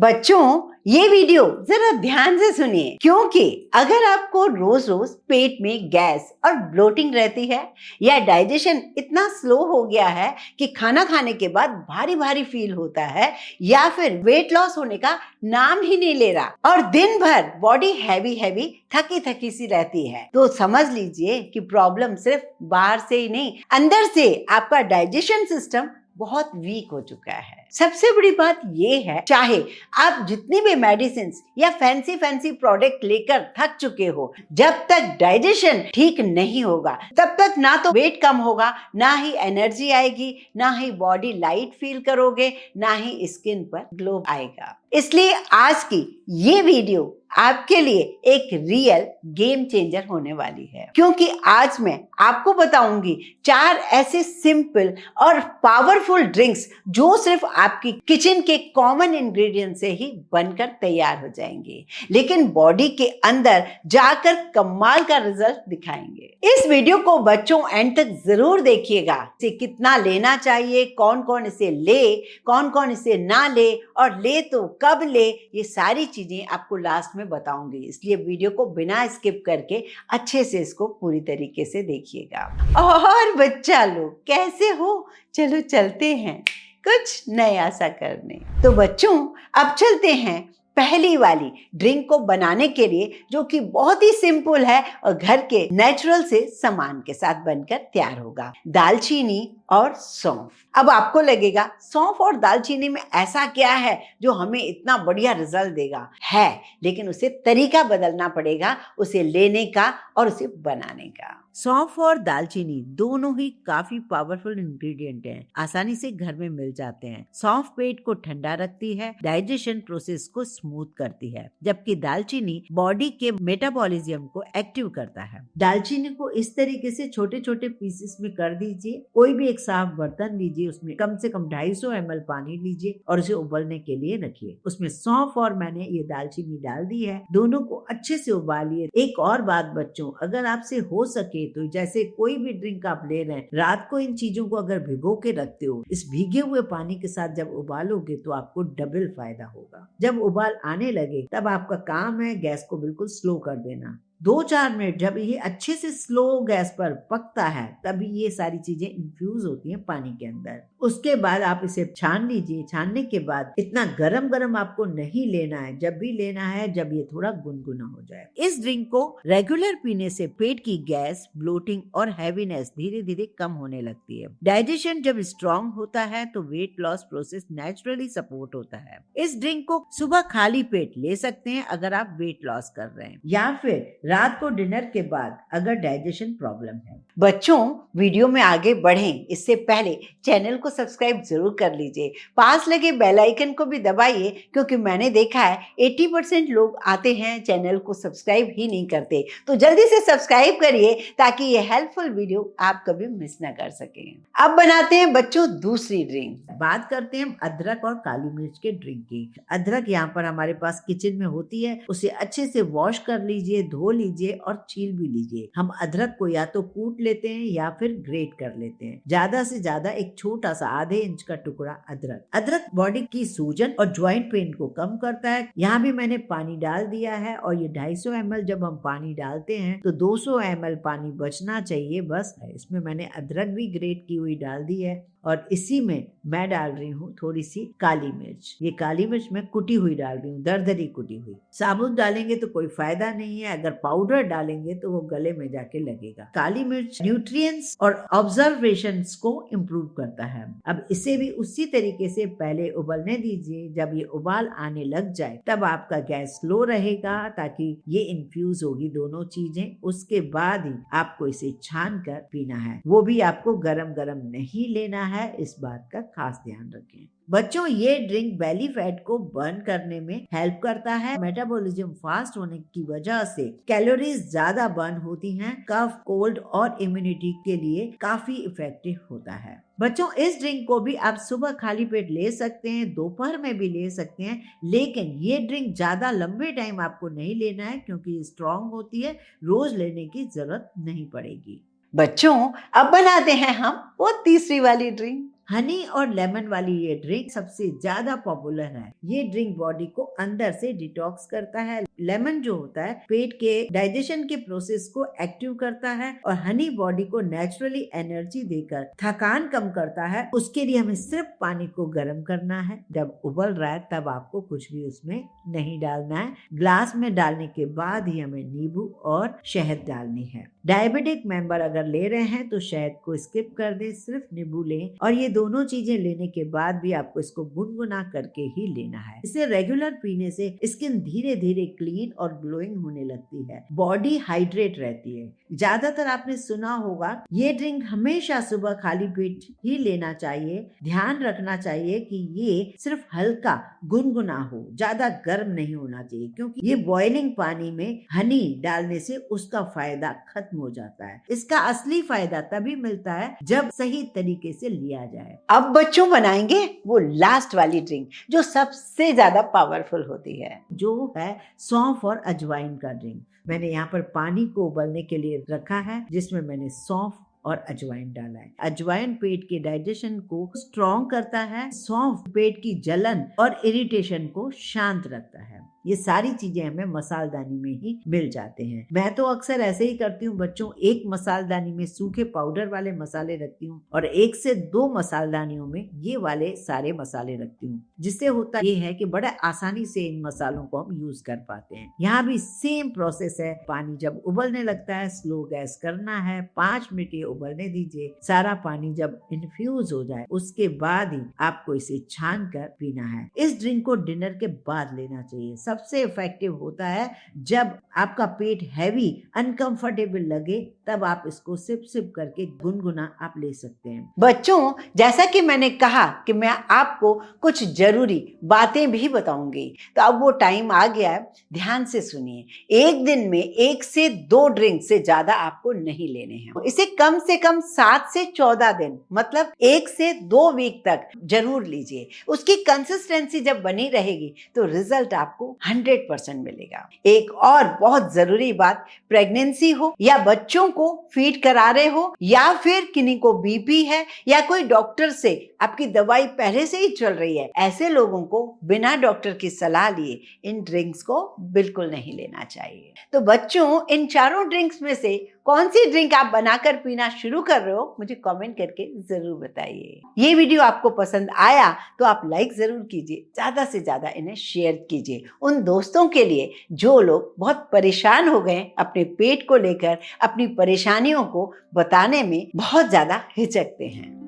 बच्चों, ये वीडियो जरा ध्यान से सुनिए, क्योंकि अगर आपको रोज रोज पेट में गैस और ब्लोटिंग रहती है या डाइजेशन इतना स्लो हो गया है कि खाना खाने के बाद भारी भारी फील होता है, या फिर वेट लॉस होने का नाम ही नहीं ले रहा और दिन भर बॉडी हैवी हैवी थकी थकी सी रहती है, तो समझ लीजिए कि प्रॉब्लम सिर्फ बाहर से ही नहीं, अंदर से आपका डाइजेशन सिस्टम बहुत वीक हो चुका है। सबसे बड़ी बात ये है, चाहे आप जितनी भी मेडिसिन या फैंसी फैंसी प्रोडक्ट लेकर थक चुके हो, जब तक डाइजेशन ठीक नहीं होगा तब तक ना तो वेट कम होगा, ना ही एनर्जी आएगी, ना ही बॉडी लाइट फील करोगे, ना ही स्किन पर ग्लो आएगा। इसलिए आज की ये वीडियो आपके लिए एक रियल गेम चेंजर होने वाली है, क्योंकि आज मैं आपको बताऊंगी 4 ऐसे सिंपल और पावरफुल ड्रिंक्स जो सिर्फ आपकी किचन के कॉमन इंग्रेडिएंट से ही बनकर तैयार हो जाएंगे, लेकिन बॉडी के अंदर जाकर कमाल का रिजल्ट दिखाएंगे। इस वीडियो को बच्चों एंड तक जरूर देखिएगा। इसे कितना लेना चाहिए, कौन कौन इसे ले, कौन कौन इसे ना ले, और ले तो कब ले, ये सारी चीजें आपको लास्ट में बताऊंगी। इसलिए वीडियो को बिना स्किप करके अच्छे से इसको पूरी तरीके से देखिएगा। और बच्चा लोग कैसे हो, चलो चलते हैं कुछ नया सा करने। तो बच्चों, अब चलते हैं पहली वाली ड्रिंक को बनाने के लिए, जो कि बहुत ही सिंपल है और घर के नेचुरल से सामान के साथ बनकर तैयार होगा। दालचीनी और सौंफ। अब आपको लगेगा सौंफ और दालचीनी में ऐसा क्या है जो हमें इतना बढ़िया रिजल्ट देगा, है, लेकिन उसे तरीका बदलना पड़ेगा, उसे लेने का और उसे बनाने का। सौंफ और दालचीनी दोनों ही काफी पावरफुल इंग्रेडिएंट हैं, आसानी से घर में मिल जाते हैं। सौंफ पेट को ठंडा रखती है, डाइजेशन प्रोसेस को स्मूथ करती है, जबकि दालचीनी बॉडी के मेटाबॉलिज्म को एक्टिव करता है। दालचीनी को इस तरीके से छोटे छोटे पीसेस में कर दीजिए। कोई भी एक साफ बर्तन लीजिए, उसमें कम से कम 250 ml पानी लीजिए और उसे उबलने के लिए रखिए। उसमें सौंफ और मैंने ये दालचीनी डाल दी है, दोनों को अच्छे से उबालिए। एक और बात बच्चों, अगर आपसे हो सके तो जैसे कोई भी ड्रिंक आप ले रहे हैं, रात को इन चीजों को अगर भिगो के रखते हो, इस भीगे हुए पानी के साथ जब उबालोगे तो आपको डबल फायदा होगा। जब उबाल आने लगे तब आपका काम है गैस को बिल्कुल स्लो कर देना। 2-4 मिनट जब ये अच्छे से स्लो गैस पर पकता है, तभी ये सारी चीजें इन्फ्यूज होती हैं पानी के अंदर। उसके बाद आप इसे छान लीजिए। छानने के बाद इतना गरम गरम आपको नहीं लेना है, जब भी लेना है जब ये थोड़ा गुनगुना हो जाए। इस ड्रिंक को रेगुलर पीने से पेट की गैस, ब्लोटिंग और हैवीनेस धीरे धीरे कम होने लगती है। डाइजेशन जब स्ट्रॉन्ग होता है तो weight loss process naturally support होता है। इस ड्रिंक को सुबह खाली पेट ले सकते हैं अगर आप वेट लॉस कर रहे हैं, या फिर रात को डिनर के बाद अगर डाइजेशन प्रॉब्लम है। बच्चों, वीडियो में आगे बढ़ें इससे पहले चैनल को सब्सक्राइब जरूर कर लीजिए, पास लगे बेल आइकन को भी दबाइए, क्योंकि मैंने देखा है 80% लोग आते हैं चैनल को सब्सक्राइब ही नहीं करते। तो जल्दी से सब्सक्राइब करिए ताकि ये हेल्पफुल वीडियो आप कभी मिस ना कर सकें। अब बनाते हैं बच्चों दूसरी ड्रिंक। बात करते हैं अदरक और काली मिर्च के ड्रिंक की। अदरक यहाँ पर हमारे पास किचन में होती है, उसे अच्छे से वॉश कर लीजिए, धो लीजिए और छील भी लीजिए। हम अदरक को या तो कूट लेते हैं या फिर ग्रेट कर लेते हैं। ज्यादा से ज्यादा एक छोटा सा आधे इंच का टुकड़ा अदरक। अदरक बॉडी की सूजन और ज्वाइंट पेन को कम करता है। यहाँ भी मैंने पानी डाल दिया है, और ये 250 ml जब हम पानी डालते हैं तो 200 ml पानी बचना चाहिए बस। इसमें मैंने अदरक भी ग्रेट की हुई डाल दी है, और इसी में मैं डाल रही हूँ थोड़ी सी काली मिर्च। ये काली मिर्च मैं कुटी हुई डाल रही हूँ, दरदरी कुटी हुई। साबुत डालेंगे तो कोई फायदा नहीं है, अगर पाउडर डालेंगे तो वो गले में जाके लगेगा। काली मिर्च न्यूट्रिएंट्स और ऑब्जर्वेशंस को इम्प्रूव करता है। अब इसे भी उसी तरीके से पहले उबलने दीजिए। जब ये उबाल आने लग जाए तब आपका गैस स्लो रहेगा, ताकि ये इन्फ्यूज होगी दोनों चीजें। उसके बाद ही आपको इसे छान कर पीना है, वो भी आपको गरम गरम नहीं लेना है, इस बात का खास ध्यान रखें। बच्चों, ये ड्रिंक बेली फैट को बर्न करने में हेल्प करता है। मेटाबॉलिज्म फास्ट होने की वजह से कैलोरीज ज्यादा बर्न होती हैं। कफ, कोल्ड और इम्यूनिटी के लिए काफी इफेक्टिव होता है। बच्चों, इस ड्रिंक को भी आप सुबह खाली पेट ले सकते हैं, दोपहर में भी ले सकते हैं, लेकिन ये ड्रिंक ज्यादा लंबे टाइम आपको नहीं लेना है, क्योंकि स्ट्रॉन्ग होती है, रोज लेने की जरूरत नहीं पड़ेगी। बच्चों, अब बनाते हैं हम वो तीसरी वाली ड्रिंक। हनी और लेमन वाली ये ड्रिंक सबसे ज्यादा पॉपुलर है। ये ड्रिंक बॉडी को अंदर से डिटॉक्स करता है। लेमन जो होता है पेट के डाइजेशन के प्रोसेस को एक्टिव करता है और हनी बॉडी को नेचुरली एनर्जी देकर थकान कम करता है। उसके लिए हमें सिर्फ पानी को गर्म करना है। जब उबल रहा है तब आपको कुछ भी उसमें नहीं डालना है। ग्लास में डालने के बाद ही हमें नींबू और शहद डालनी है। डायबिटिक मेंबर अगर ले रहे हैं तो शहद को स्किप कर दें, सिर्फ नींबू लें। और ये दोनों चीजें लेने के बाद भी आपको इसको गुनगुना करके ही लेना है। इसे रेगुलर पीने से स्किन धीरे धीरे क्लीन और ग्लोइंग होने लगती है, बॉडी हाइड्रेट रहती है। ज्यादातर आपने सुना होगा ये ड्रिंक हमेशा सुबह खाली पेट ही लेना चाहिए। ध्यान रखना चाहिए कि ये सिर्फ हल्का गुनगुना हो, ज्यादा गर्म नहीं होना चाहिए, क्योंकि ये बॉइलिंग पानी में हनी डालने से उसका फायदा खत्म हो जाता है। इसका असली फायदा तभी मिलता है जब सही तरीके से लिया जाए। अब बच्चों बनाएंगे वो लास्ट वाली ड्रिंक जो सबसे ज्यादा पावरफुल होती है, जो है सौंफ और अजवाइन का ड्रिंक। मैंने यहाँ पर पानी को उबलने के लिए रखा है, जिसमें मैंने सौंफ और अजवाइन डाला है। अजवाइन पेट के डाइजेशन को स्ट्रॉन्ग करता है। सौंफ पेट की जलन और इरिटेशन को शांत रखता है। ये सारी चीजें हमें मसालदानी में ही मिल जाते हैं। मैं तो अक्सर ऐसे ही करती हूँ बच्चों, एक मसालदानी में सूखे पाउडर वाले मसाले रखती हूँ और 1 से 2 मसालदानियों में ये वाले सारे मसाले रखती हूँ, जिससे होता ये है कि बड़ा आसानी से इन मसालों को हम यूज कर पाते हैं। यहाँ भी सेम प्रोसेस है। पानी जब उबलने लगता है स्लो गैस करना है, 5 मिनट ये उबलने दीजिए। सारा पानी जब इन्फ्यूज हो जाए उसके बाद ही आपको इसे छान कर पीना है। इस ड्रिंक को डिनर के बाद लेना चाहिए। सबसे इफेक्टिव होता है जब आपका पेट हैवी अनकंफर्टेबल लगे, तब आप इसको सिप सिप करके गुनगुना आप ले सकते हैं। बच्चों, जैसा कि मैंने कहा कि मैं आपको कुछ जरूरी बातें भी बताऊंगी, तो अब वो टाइम आ गया है। ध्यान से सुनिए। एक दिन में 1 से 2 ड्रिंक से ज्यादा आपको नहीं लेने हैं। इसे कम से कम 7 से 14 दिन, मतलब 1 से 2 वीक तक जरूर लीजिए। उसकी कंसिस्टेंसी जब बनी रहेगी तो रिजल्ट आपको 100% मिलेगा। एक और बहुत जरूरी बात, प्रेगनेंसी हो या बच्चों को फीड करा रहे हो या फिर किन्हीं को बीपी है या कोई डॉक्टर से आपकी दवाई पहले से ही चल रही है, ऐसे लोगों को बिना डॉक्टर की सलाह लिए इन ड्रिंक्स को बिल्कुल नहीं लेना चाहिए। तो बच्चों, इन चारों ड्रिंक्स में से कौन सी ड्रिंक आप बनाकर पीना शुरू कर रहे हो, मुझे कमेंट करके जरूर बताइए। ये वीडियो आपको पसंद आया तो आप लाइक जरूर कीजिए, ज्यादा से ज्यादा इन्हें शेयर कीजिए उन दोस्तों के लिए जो लोग बहुत परेशान हो गए अपने पेट को लेकर, अपनी परेशानियों को बताने में बहुत ज्यादा हिचकते हैं।